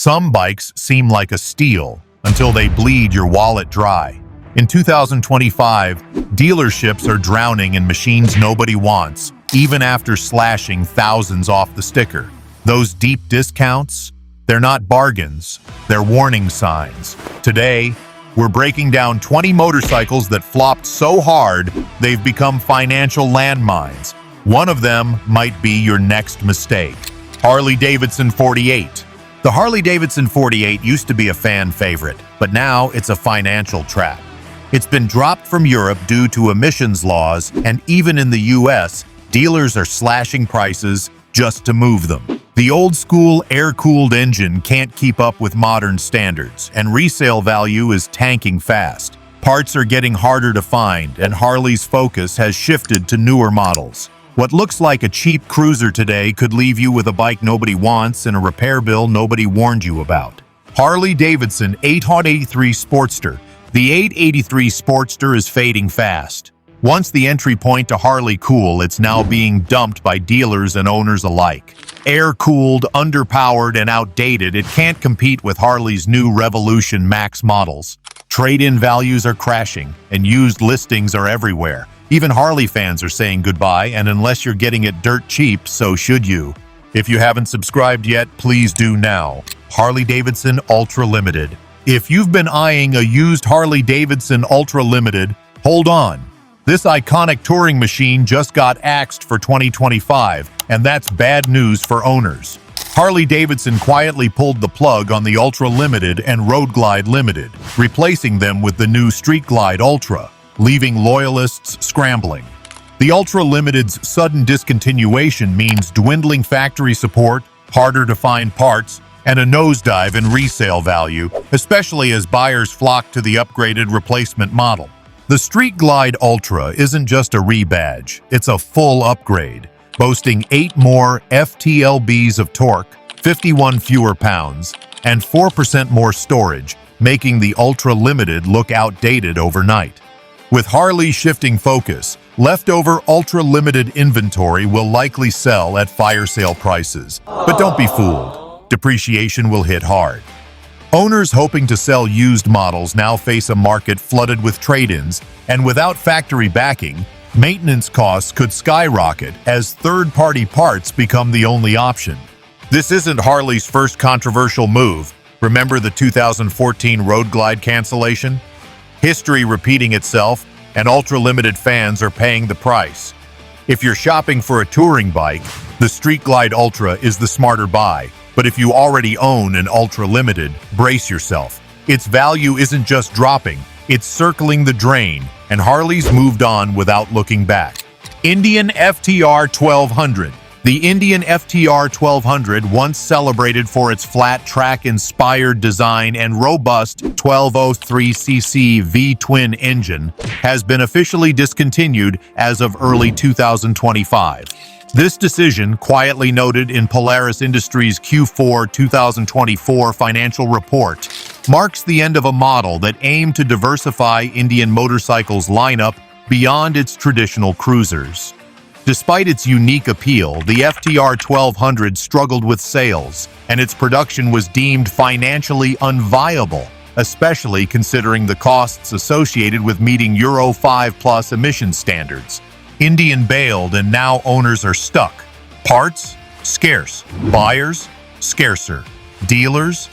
Some bikes seem like a steal until they bleed your wallet dry. In 2025, dealerships are drowning in machines nobody wants, even after slashing thousands off the sticker. Those deep discounts? They're not bargains, they're warning signs. Today, we're breaking down 20 motorcycles that flopped so hard they've become financial landmines. One of them might be your next mistake. Harley-Davidson 48. The Harley-Davidson 48 used to be a fan favorite, but now it's a financial trap. It's been dropped from Europe due to emissions laws, and even in the US, dealers are slashing prices just to move them. The old-school air-cooled engine can't keep up with modern standards, and resale value is tanking fast. Parts are getting harder to find, and Harley's focus has shifted to newer models. What looks like a cheap cruiser today could leave you with a bike nobody wants and a repair bill nobody warned you about. Harley-Davidson 883 Sportster. The 883 Sportster is fading fast. Once the entry point to Harley cool, it's now being dumped by dealers and owners alike. Air-cooled, underpowered, and outdated, it can't compete with Harley's new Revolution Max models. Trade-in values are crashing, and used listings are everywhere. Even Harley fans are saying goodbye, and unless you're getting it dirt cheap, so should you. If you haven't subscribed yet, please do now. Harley-Davidson Ultra Limited. If you've been eyeing a used Harley-Davidson Ultra Limited, hold on. This iconic touring machine just got axed for 2025, and that's bad news for owners. Harley-Davidson quietly pulled the plug on the Ultra Limited and Road Glide Limited, replacing them with the new Street Glide Ultra, leaving loyalists scrambling. The Ultra Limited's sudden discontinuation means dwindling factory support, harder to find parts, and a nosedive in resale value, especially as buyers flock to the upgraded replacement model. The Street Glide Ultra isn't just a rebadge, it's a full upgrade, boasting 8 more FTLBs of torque, 51 fewer pounds, and 4% more storage, making the Ultra Limited look outdated overnight. With Harley shifting focus, leftover Ultra Limited inventory will likely sell at fire sale prices. But don't be fooled, depreciation will hit hard. Owners hoping to sell used models now face a market flooded with trade-ins, and without factory backing, maintenance costs could skyrocket as third-party parts become the only option. This isn't Harley's first controversial move. Remember the 2014 Road Glide cancellation? History repeating itself, and ultra-limited fans are paying the price. If you're shopping for a touring bike, the Street Glide Ultra is the smarter buy. But if you already own an Ultra Limited, brace yourself. Its value isn't just dropping, it's circling the drain, and Harley's moved on without looking back. Indian FTR 1200. The Indian FTR 1200, once celebrated for its flat track-inspired design and robust 1203cc V-twin engine, has been officially discontinued as of early 2025. This decision, quietly noted in Polaris Industries' Q4 2024 financial report, marks the end of a model that aimed to diversify Indian Motorcycles' lineup beyond its traditional cruisers. Despite its unique appeal, the FTR 1200 struggled with sales, and its production was deemed financially unviable, especially considering the costs associated with meeting Euro 5+ emission standards. Indian bailed, and now owners are stuck. Parts? Scarce. Buyers? Scarcer. Dealers?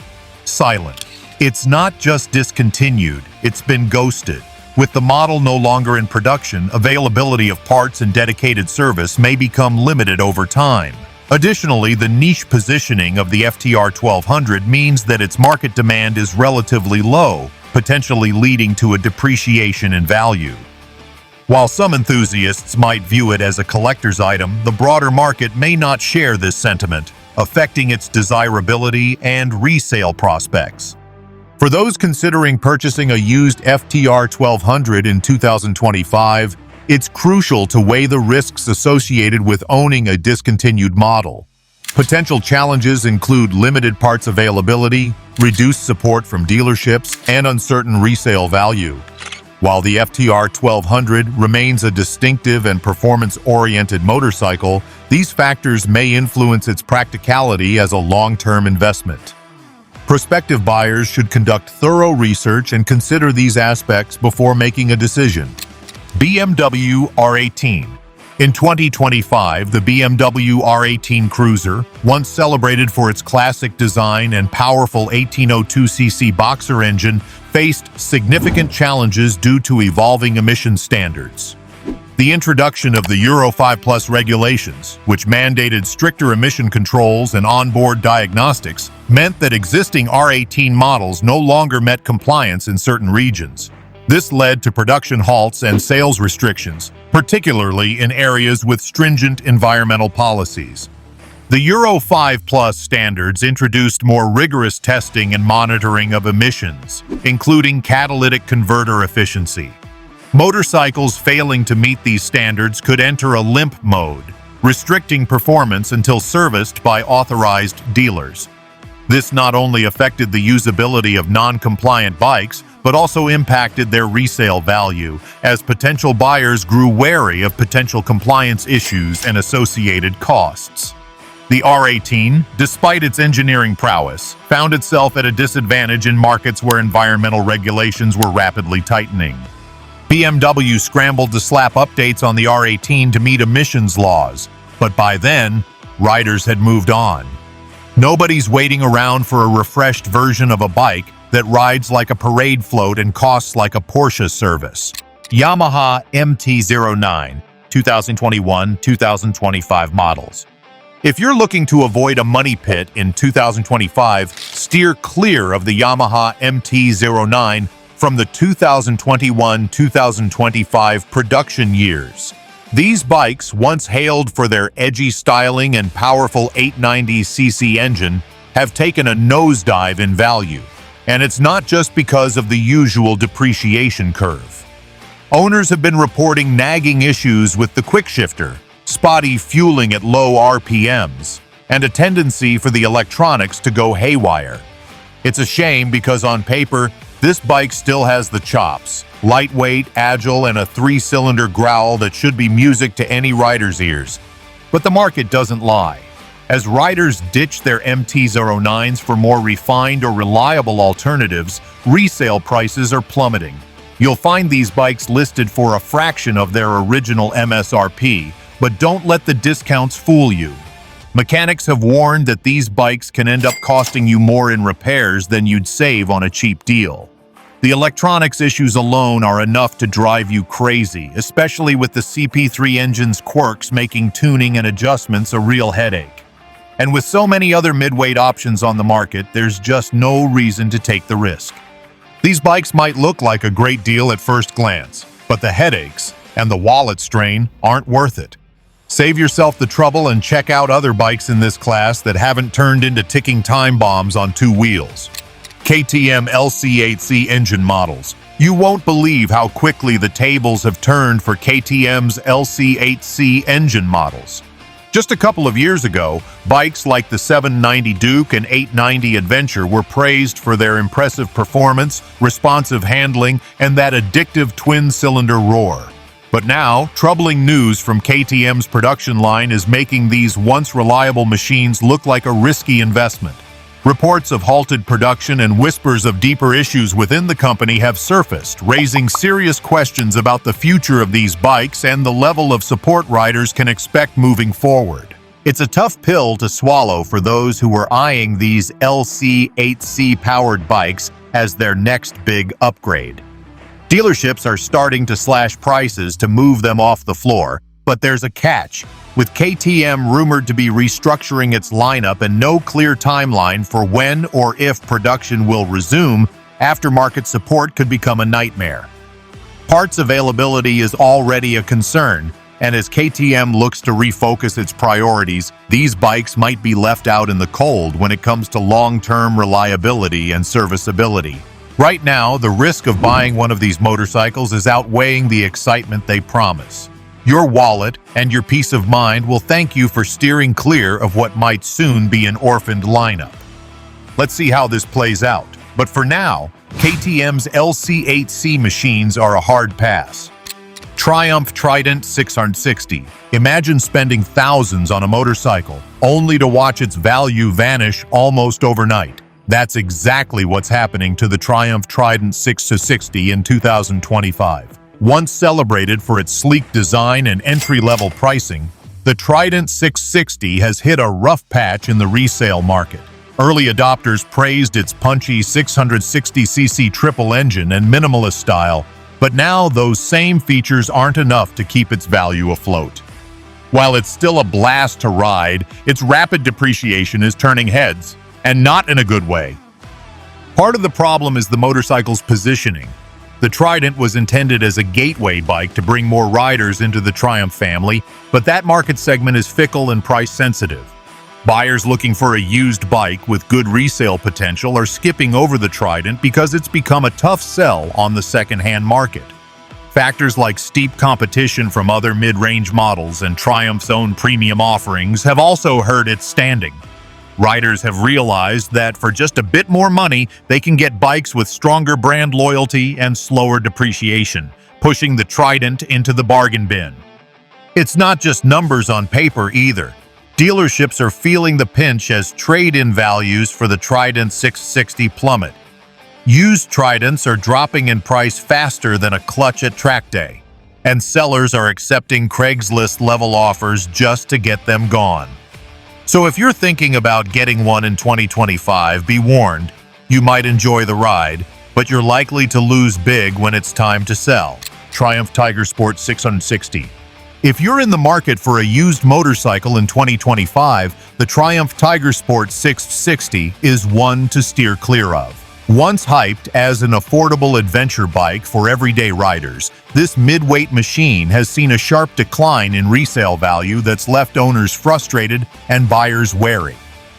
Silent. It's not just discontinued, it's been ghosted. With the model no longer in production, availability of parts and dedicated service may become limited over time. Additionally, the niche positioning of the FTR 1200 means that its market demand is relatively low, potentially leading to a depreciation in value. While some enthusiasts might view it as a collector's item, the broader market may not share this sentiment, affecting its desirability and resale prospects. For those considering purchasing a used FTR 1200 in 2025, it's crucial to weigh the risks associated with owning a discontinued model. Potential challenges include limited parts availability, reduced support from dealerships, and uncertain resale value. While the FTR 1200 remains a distinctive and performance-oriented motorcycle, these factors may influence its practicality as a long-term investment. Prospective buyers should conduct thorough research and consider these aspects before making a decision. BMW R18. In 2025, the BMW R18 Cruiser, once celebrated for its classic design and powerful 1802cc boxer engine, faced significant challenges due to evolving emission standards. The introduction of the Euro 5+ regulations, which mandated stricter emission controls and onboard diagnostics, meant that existing R18 models no longer met compliance in certain regions. This led to production halts and sales restrictions, particularly in areas with stringent environmental policies. The Euro 5+ standards introduced more rigorous testing and monitoring of emissions, including catalytic converter efficiency. Motorcycles failing to meet these standards could enter a limp mode, restricting performance until serviced by authorized dealers. This not only affected the usability of non-compliant bikes, but also impacted their resale value, as potential buyers grew wary of potential compliance issues and associated costs. The R18, despite its engineering prowess, found itself at a disadvantage in markets where environmental regulations were rapidly tightening. BMW scrambled to slap updates on the R18 to meet emissions laws, but by then, riders had moved on. Nobody's waiting around for a refreshed version of a bike that rides like a parade float and costs like a Porsche service. Yamaha MT-09, 2021-2025 models. If you're looking to avoid a money pit in 2025, steer clear of the Yamaha MT-09 from the 2021-2025 production years. These bikes, once hailed for their edgy styling and powerful 890cc engine, have taken a nosedive in value. And it's not just because of the usual depreciation curve. Owners have been reporting nagging issues with the quickshifter, spotty fueling at low RPMs, and a tendency for the electronics to go haywire. It's a shame because on paper, this bike still has the chops, lightweight, agile, and a 3-cylinder growl that should be music to any rider's ears. But the market doesn't lie. As riders ditch their MT-09s for more refined or reliable alternatives, resale prices are plummeting. You'll find these bikes listed for a fraction of their original MSRP, but don't let the discounts fool you. Mechanics have warned that these bikes can end up costing you more in repairs than you'd save on a cheap deal. The electronics issues alone are enough to drive you crazy, especially with the CP3 engine's quirks making tuning and adjustments a real headache. And with so many other mid-weight options on the market, there's just no reason to take the risk. These bikes might look like a great deal at first glance, but the headaches and the wallet strain aren't worth it. Save yourself the trouble and check out other bikes in this class that haven't turned into ticking time bombs on two wheels. KTM LC8C engine models. You won't believe how quickly the tables have turned for KTM's LC8C engine models. Just a couple of years ago, bikes like the 790 Duke and 890 Adventure were praised for their impressive performance, responsive handling, and that addictive twin-cylinder roar. But now, troubling news from KTM's production line is making these once reliable machines look like a risky investment. Reports of halted production and whispers of deeper issues within the company have surfaced, raising serious questions about the future of these bikes and the level of support riders can expect moving forward. It's a tough pill to swallow for those who are eyeing these LC8C-powered bikes as their next big upgrade. Dealerships are starting to slash prices to move them off the floor, but there's a catch. With KTM rumored to be restructuring its lineup and no clear timeline for when or if production will resume, aftermarket support could become a nightmare. Parts availability is already a concern, and as KTM looks to refocus its priorities, these bikes might be left out in the cold when it comes to long-term reliability and serviceability. Right now, the risk of buying one of these motorcycles is outweighing the excitement they promise. Your wallet and your peace of mind will thank you for steering clear of what might soon be an orphaned lineup. Let's see how this plays out. But for now, KTM's LC8C machines are a hard pass. Triumph Trident 660. Imagine spending thousands on a motorcycle, only to watch its value vanish almost overnight. That's exactly what's happening to the Triumph Trident 660 in 2025. Once celebrated for its sleek design and entry-level pricing, the Trident 660 has hit a rough patch in the resale market. Early adopters praised its punchy 660cc triple engine and minimalist style, but now those same features aren't enough to keep its value afloat. While it's still a blast to ride, its rapid depreciation is turning heads, and not in a good way. Part of the problem is the motorcycle's positioning. The Trident was intended as a gateway bike to bring more riders into the Triumph family, but that market segment is fickle and price-sensitive. Buyers looking for a used bike with good resale potential are skipping over the Trident because it's become a tough sell on the second-hand market. Factors like steep competition from other mid-range models and Triumph's own premium offerings have also hurt its standing. Riders have realized that for just a bit more money, they can get bikes with stronger brand loyalty and slower depreciation, pushing the Trident into the bargain bin. It's not just numbers on paper either. Dealerships are feeling the pinch as trade-in values for the Trident 660 plummet. Used Tridents are dropping in price faster than a clutch at track day, and sellers are accepting Craigslist-level offers just to get them gone. So if you're thinking about getting one in 2025, be warned, you might enjoy the ride, but you're likely to lose big when it's time to sell. Triumph Tiger Sport 660. If you're in the market for a used motorcycle in 2025, the Triumph Tiger Sport 660 is one to steer clear of. Once hyped as an affordable adventure bike for everyday riders, this mid-weight machine has seen a sharp decline in resale value that's left owners frustrated and buyers wary.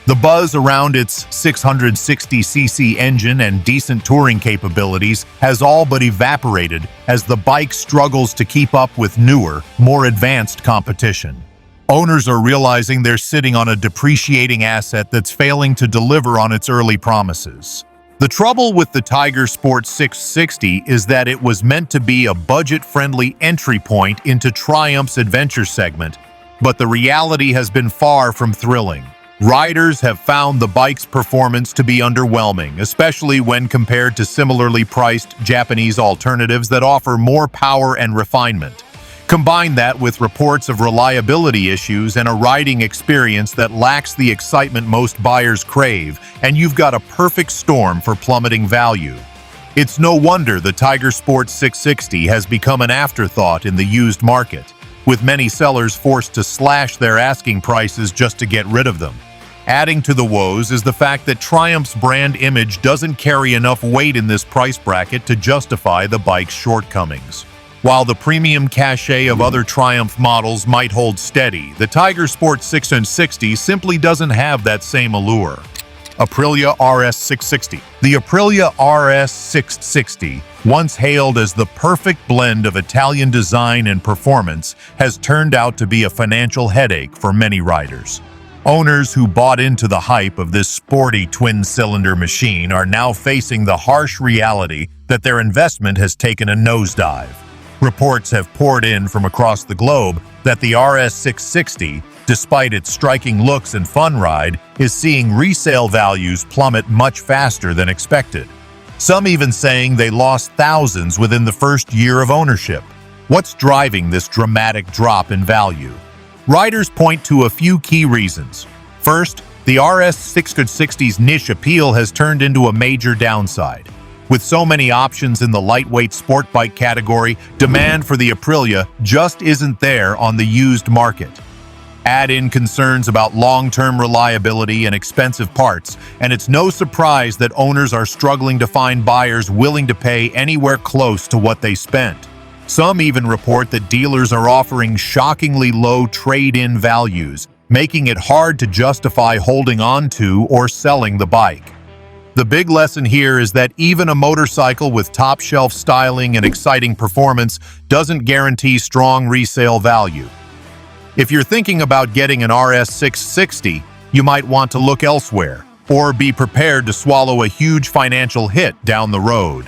The buzz around its 660cc engine and decent touring capabilities has all but evaporated as the bike struggles to keep up with newer, more advanced competition. Owners are realizing they're sitting on a depreciating asset that's failing to deliver on its early promises. The trouble with the Tiger Sport 660 is that it was meant to be a budget-friendly entry point into Triumph's adventure segment, but the reality has been far from thrilling. Riders have found the bike's performance to be underwhelming, especially when compared to similarly priced Japanese alternatives that offer more power and refinement. Combine that with reports of reliability issues and a riding experience that lacks the excitement most buyers crave, and you've got a perfect storm for plummeting value. It's no wonder the Tiger Sport 660 has become an afterthought in the used market, with many sellers forced to slash their asking prices just to get rid of them. Adding to the woes is the fact that Triumph's brand image doesn't carry enough weight in this price bracket to justify the bike's shortcomings. While the premium cachet of other Triumph models might hold steady, the Tiger Sport 660 simply doesn't have that same allure. Aprilia RS660. The Aprilia RS660, once hailed as the perfect blend of Italian design and performance, has turned out to be a financial headache for many riders. Owners who bought into the hype of this sporty twin-cylinder machine are now facing the harsh reality that their investment has taken a nosedive. Reports have poured in from across the globe that the RS660, despite its striking looks and fun ride, is seeing resale values plummet much faster than expected. Some even saying they lost thousands within the first year of ownership. What's driving this dramatic drop in value? Riders point to a few key reasons. First, the RS660's niche appeal has turned into a major downside. With so many options in the lightweight sport bike category, demand for the Aprilia just isn't there on the used market. Add in concerns about long-term reliability and expensive parts, and it's no surprise that owners are struggling to find buyers willing to pay anywhere close to what they spent. Some even report that dealers are offering shockingly low trade-in values, making it hard to justify holding on to or selling the bike. The big lesson here is that even a motorcycle with top-shelf styling and exciting performance doesn't guarantee strong resale value. If you're thinking about getting an RS660, you might want to look elsewhere, or be prepared to swallow a huge financial hit down the road.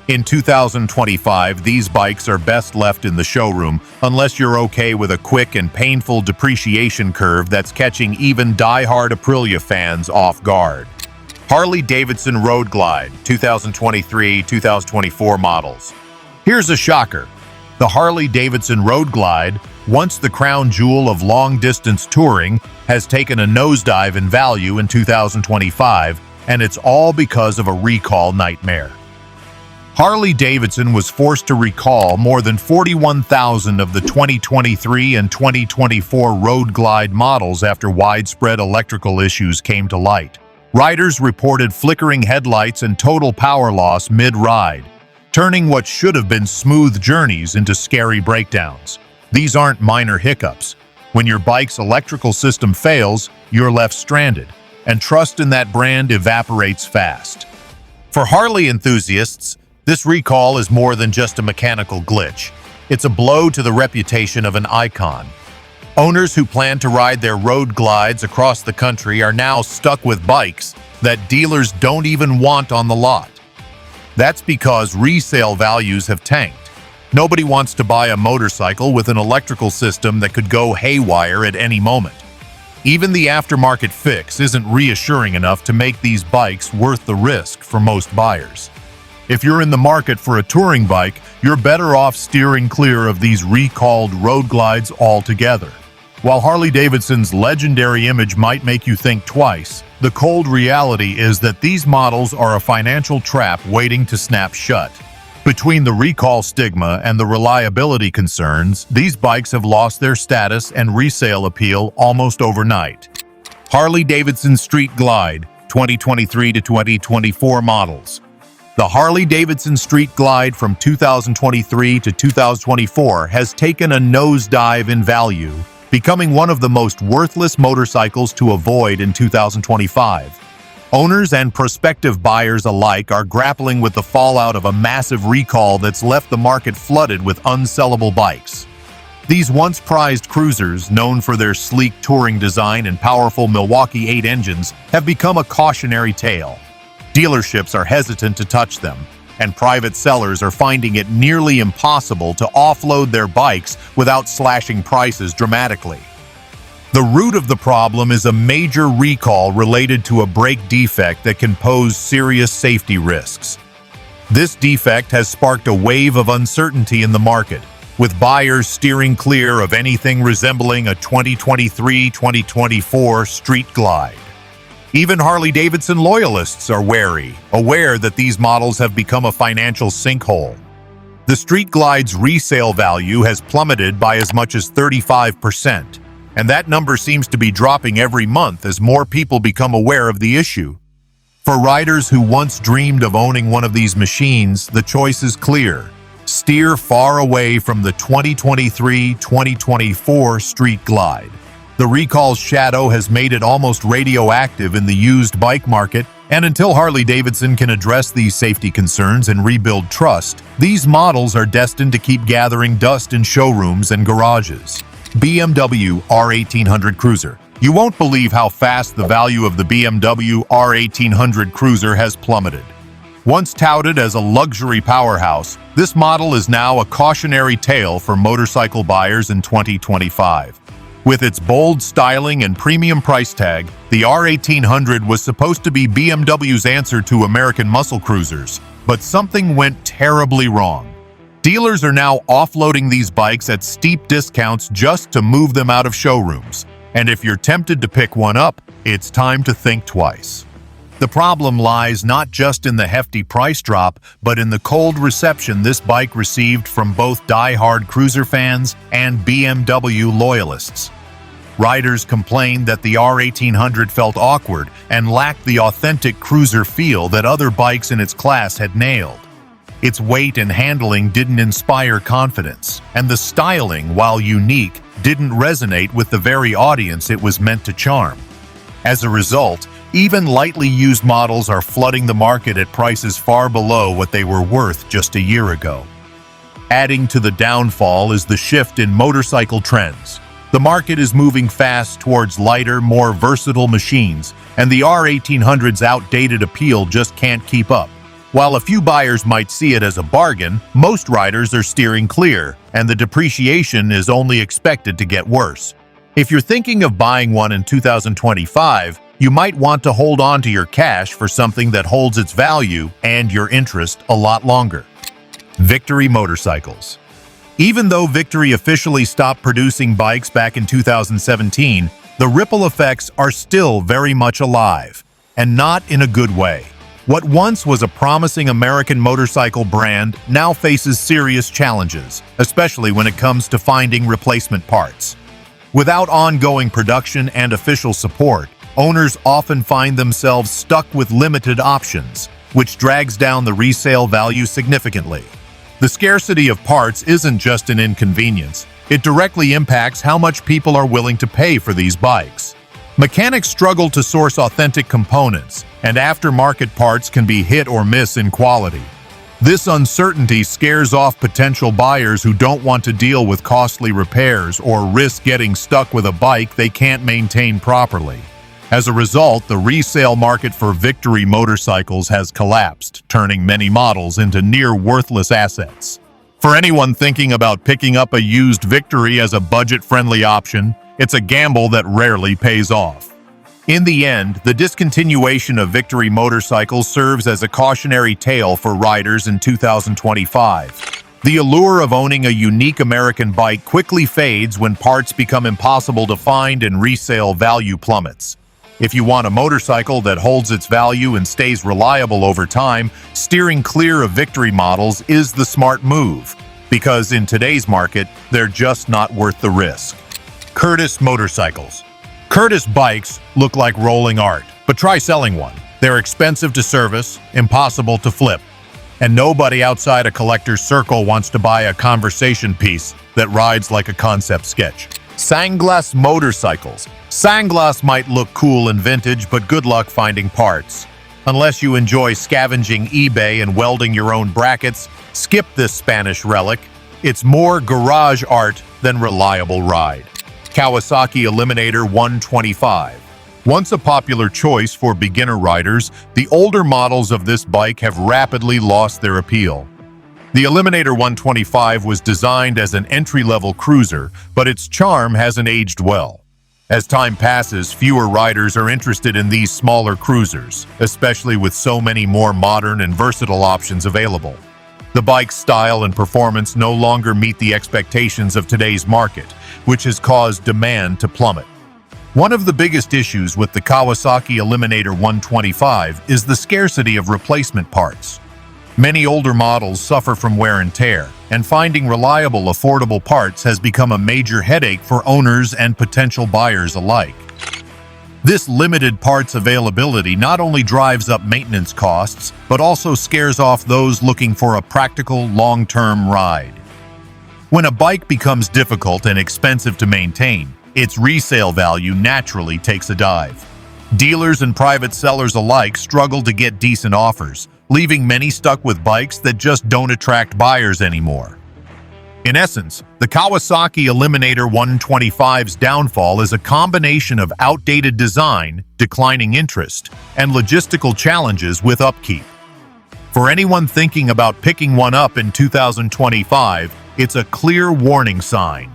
In 2025, these bikes are best left in the showroom unless you're okay with a quick and painful depreciation curve that's catching even die-hard Aprilia fans off guard. Harley-Davidson Road Glide 2023-2024 models. Here's a shocker. The Harley-Davidson Road Glide, once the crown jewel of long-distance touring, has taken a nosedive in value in 2025, and it's all because of a recall nightmare. Harley-Davidson was forced to recall more than 41,000 of the 2023 and 2024 Road Glide models after widespread electrical issues came to light. Riders reported flickering headlights and total power loss mid-ride, turning what should have been smooth journeys into scary breakdowns. These aren't minor hiccups. When your bike's electrical system fails, you're left stranded, and trust in that brand evaporates fast. For Harley enthusiasts, this recall is more than just a mechanical glitch. It's a blow to the reputation of an icon. Owners who plan to ride their road glides across the country are now stuck with bikes that dealers don't even want on the lot. That's because resale values have tanked. Nobody wants to buy a motorcycle with an electrical system that could go haywire at any moment. Even the aftermarket fix isn't reassuring enough to make these bikes worth the risk for most buyers. If you're in the market for a touring bike, you're better off steering clear of these recalled road glides altogether. While Harley-Davidson's legendary image might make you think twice, the cold reality is that these models are a financial trap waiting to snap shut. Between the recall stigma and the reliability concerns, these bikes have lost their status and resale appeal almost overnight. Harley-Davidson Street Glide 2023 to 2024 models. The Harley-Davidson Street Glide from 2023 to 2024 has taken a nosedive in value, becoming one of the most worthless motorcycles to avoid in 2025. Owners and prospective buyers alike are grappling with the fallout of a massive recall that's left the market flooded with unsellable bikes. These once prized cruisers, known for their sleek touring design and powerful Milwaukee 8 engines, have become a cautionary tale. Dealerships are hesitant to touch them, and private sellers are finding it nearly impossible to offload their bikes without slashing prices dramatically. The root of the problem is a major recall related to a brake defect that can pose serious safety risks. This defect has sparked a wave of uncertainty in the market, with buyers steering clear of anything resembling a 2023-2024 Street Glide. Even Harley-Davidson loyalists are wary, aware that these models have become a financial sinkhole. The Street Glide's resale value has plummeted by as much as 35%, and that number seems to be dropping every month as more people become aware of the issue. For riders who once dreamed of owning one of these machines, the choice is clear. Steer far away from the 2023-2024 Street Glide. The recall's shadow has made it almost radioactive in the used bike market, and until Harley-Davidson can address these safety concerns and rebuild trust, these models are destined to keep gathering dust in showrooms and garages. BMW R1800 Cruiser. You won't believe how fast the value of the BMW R1800 Cruiser has plummeted. Once touted as a luxury powerhouse, this model is now a cautionary tale for motorcycle buyers in 2025. With its bold styling and premium price tag, the R1800 was supposed to be BMW's answer to American muscle cruisers, but something went terribly wrong. Dealers are now offloading these bikes at steep discounts just to move them out of showrooms, and if you're tempted to pick one up, it's time to think twice. The problem lies not just in the hefty price drop, but in the cold reception this bike received from both die-hard cruiser fans and BMW loyalists. Riders complained that the R1800 felt awkward and lacked the authentic cruiser feel that other bikes in its class had nailed. Its weight and handling didn't inspire confidence, and the styling, while unique, didn't resonate with the very audience it was meant to charm. As a result, even lightly used models are flooding the market at prices far below what they were worth just a year ago. Adding to the downfall is the shift in motorcycle trends. The market is moving fast towards lighter, more versatile machines, and the R1800's outdated appeal just can't keep up. While a few buyers might see it as a bargain, most riders are steering clear, and the depreciation is only expected to get worse. If you're thinking of buying one in 2025, you might want to hold on to your cash for something that holds its value and your interest a lot longer. Victory Motorcycles. Even though Victory officially stopped producing bikes back in 2017, the ripple effects are still very much alive, and not in a good way. What once was a promising American motorcycle brand now faces serious challenges, especially when it comes to finding replacement parts. Without ongoing production and official support, owners often find themselves stuck with limited options, which drags down the resale value significantly. The scarcity of parts isn't just an inconvenience, it directly impacts how much people are willing to pay for these bikes. Mechanics struggle to source authentic components, and aftermarket parts can be hit or miss in quality. This uncertainty scares off potential buyers who don't want to deal with costly repairs or risk getting stuck with a bike they can't maintain properly. As a result, the resale market for Victory motorcycles has collapsed, turning many models into near-worthless assets. For anyone thinking about picking up a used Victory as a budget-friendly option, it's a gamble that rarely pays off. In the end, the discontinuation of Victory motorcycles serves as a cautionary tale for riders in 2025. The allure of owning a unique American bike quickly fades when parts become impossible to find and resale value plummets. If you want a motorcycle that holds its value and stays reliable over time, steering clear of Victory models is the smart move, because in today's market, they're just not worth the risk. Curtis Motorcycles. Curtis bikes look like rolling art, but try selling one. They're expensive to service, impossible to flip, and nobody outside a collector's circle wants to buy a conversation piece that rides like a concept sketch. Sanglass Motorcycles. Sanglass might look cool and vintage, but good luck finding parts. Unless you enjoy scavenging eBay and welding your own brackets, skip this Spanish relic. It's more garage art than reliable ride. Kawasaki Eliminator 125. Once a popular choice for beginner riders, the older models of this bike have rapidly lost their appeal. The Eliminator 125 was designed as an entry-level cruiser, but its charm hasn't aged well. As time passes, fewer riders are interested in these smaller cruisers, especially with so many more modern and versatile options available. The bike's style and performance no longer meet the expectations of today's market, which has caused demand to plummet. One of the biggest issues with the Kawasaki Eliminator 125 is the scarcity of replacement parts. Many older models suffer from wear and tear, and finding reliable, affordable parts has become a major headache for owners and potential buyers alike. This limited parts availability not only drives up maintenance costs, but also scares off those looking for a practical, long-term ride. When a bike becomes difficult and expensive to maintain, its resale value naturally takes a dive. Dealers and private sellers alike struggle to get decent offers, leaving many stuck with bikes that just don't attract buyers anymore. In essence, the Kawasaki Eliminator 125's downfall is a combination of outdated design, declining interest, and logistical challenges with upkeep. For anyone thinking about picking one up in 2025, it's a clear warning sign.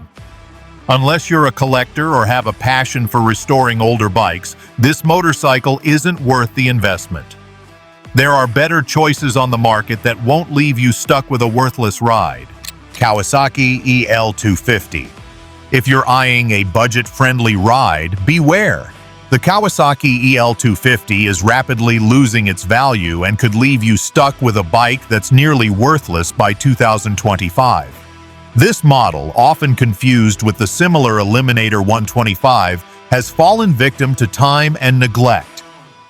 Unless you're a collector or have a passion for restoring older bikes, this motorcycle isn't worth the investment. There are better choices on the market that won't leave you stuck with a worthless ride. Kawasaki EL250. If you're eyeing a budget-friendly ride, beware. The Kawasaki EL250 is rapidly losing its value and could leave you stuck with a bike that's nearly worthless by 2025. This model, often confused with the similar Eliminator 125, has fallen victim to time and neglect.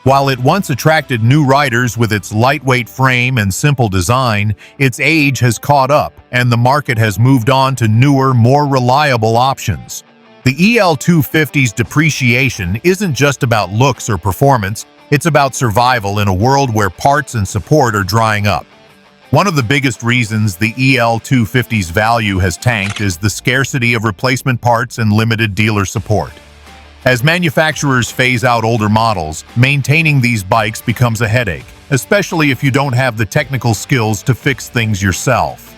While it once attracted new riders with its lightweight frame and simple design, its age has caught up, and the market has moved on to newer, more reliable options. The EL250's depreciation isn't just about looks or performance, it's about survival in a world where parts and support are drying up. One of the biggest reasons the EL250's value has tanked is the scarcity of replacement parts and limited dealer support. As manufacturers phase out older models, maintaining these bikes becomes a headache, especially if you don't have the technical skills to fix things yourself.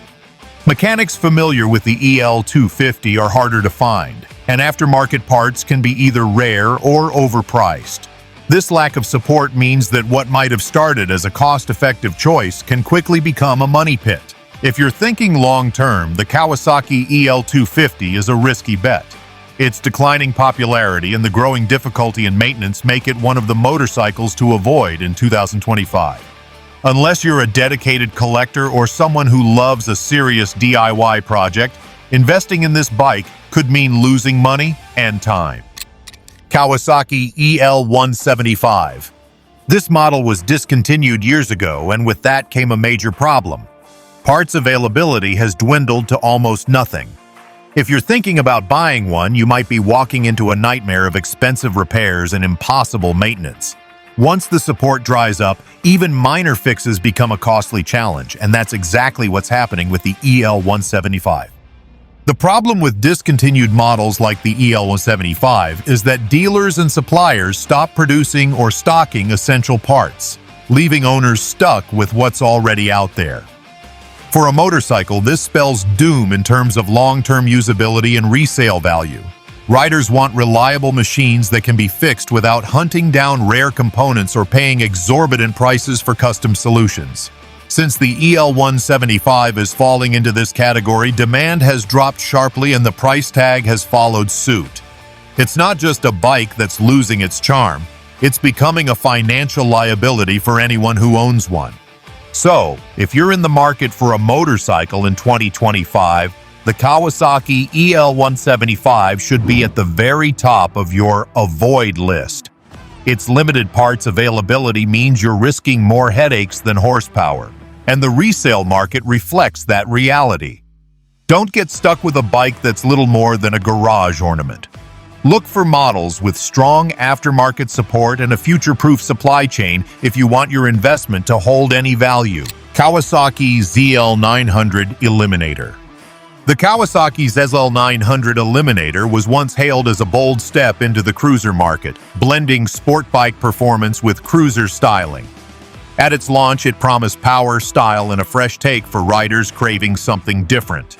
Mechanics familiar with the EL250 are harder to find, and aftermarket parts can be either rare or overpriced. This lack of support means that what might have started as a cost-effective choice can quickly become a money pit. If you're thinking long-term, the Kawasaki EL250 is a risky bet. Its declining popularity and the growing difficulty in maintenance make it one of the motorcycles to avoid in 2025. Unless you're a dedicated collector or someone who loves a serious DIY project, investing in this bike could mean losing money and time. Kawasaki EL175. This model was discontinued years ago, and with that came a major problem. Parts availability has dwindled to almost nothing. If you're thinking about buying one, you might be walking into a nightmare of expensive repairs and impossible maintenance. Once the support dries up, even minor fixes become a costly challenge, and that's exactly what's happening with the EL175. The problem with discontinued models like the EL175 is that dealers and suppliers stop producing or stocking essential parts, leaving owners stuck with what's already out there. For a motorcycle, this spells doom in terms of long-term usability and resale value. Riders want reliable machines that can be fixed without hunting down rare components or paying exorbitant prices for custom solutions. Since the EL175 is falling into this category, demand has dropped sharply and the price tag has followed suit. It's not just a bike that's losing its charm, it's becoming a financial liability for anyone who owns one. So, if you're in the market for a motorcycle in 2025, the Kawasaki EL175 should be at the very top of your avoid list. Its limited parts availability means you're risking more headaches than horsepower, and the resale market reflects that reality. Don't get stuck with a bike that's little more than a garage ornament. Look for models with strong aftermarket support and a future-proof supply chain if you want your investment to hold any value. Kawasaki ZL900 Eliminator. The Kawasaki ZL900 Eliminator was once hailed as a bold step into the cruiser market, blending sport bike performance with cruiser styling. At its launch, it promised power, style, and a fresh take for riders craving something different.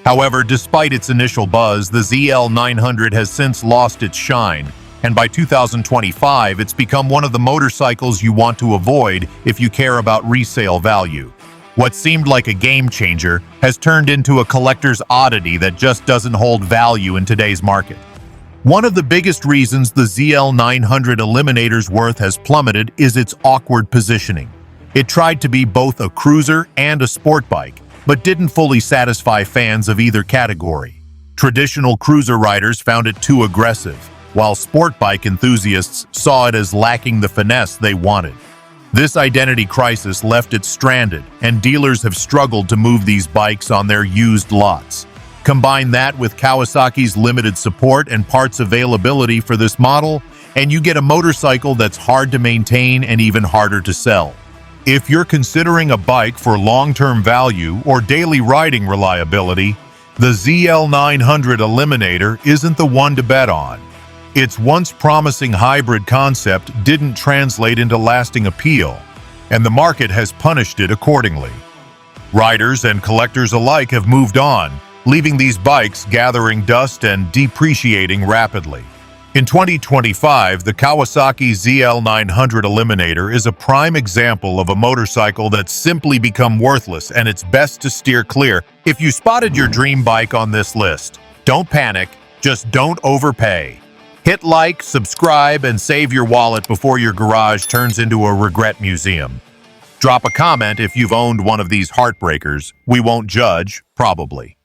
However, despite its initial buzz, the ZL900 has since lost its shine, and by 2025, it's become one of the motorcycles you want to avoid if you care about resale value. What seemed like a game changer has turned into a collector's oddity that just doesn't hold value in today's market. One of the biggest reasons the ZL900 Eliminator's worth has plummeted is its awkward positioning. It tried to be both a cruiser and a sport bike, but didn't fully satisfy fans of either category. Traditional cruiser riders found it too aggressive, while sport bike enthusiasts saw it as lacking the finesse they wanted. This identity crisis left it stranded, and dealers have struggled to move these bikes on their used lots. Combine that with Kawasaki's limited support and parts availability for this model, and you get a motorcycle that's hard to maintain and even harder to sell. If you're considering a bike for long-term value or daily riding reliability, the ZL900 Eliminator isn't the one to bet on. Its once promising hybrid concept didn't translate into lasting appeal, and the market has punished it accordingly. Riders and collectors alike have moved on, leaving these bikes gathering dust and depreciating rapidly. In 2025, the Kawasaki ZL900 Eliminator is a prime example of a motorcycle that's simply become worthless, and it's best to steer clear. If you spotted your dream bike on this list, don't panic, just don't overpay. Hit like, subscribe, and save your wallet before your garage turns into a regret museum. Drop a comment if you've owned one of these heartbreakers. We won't judge, probably.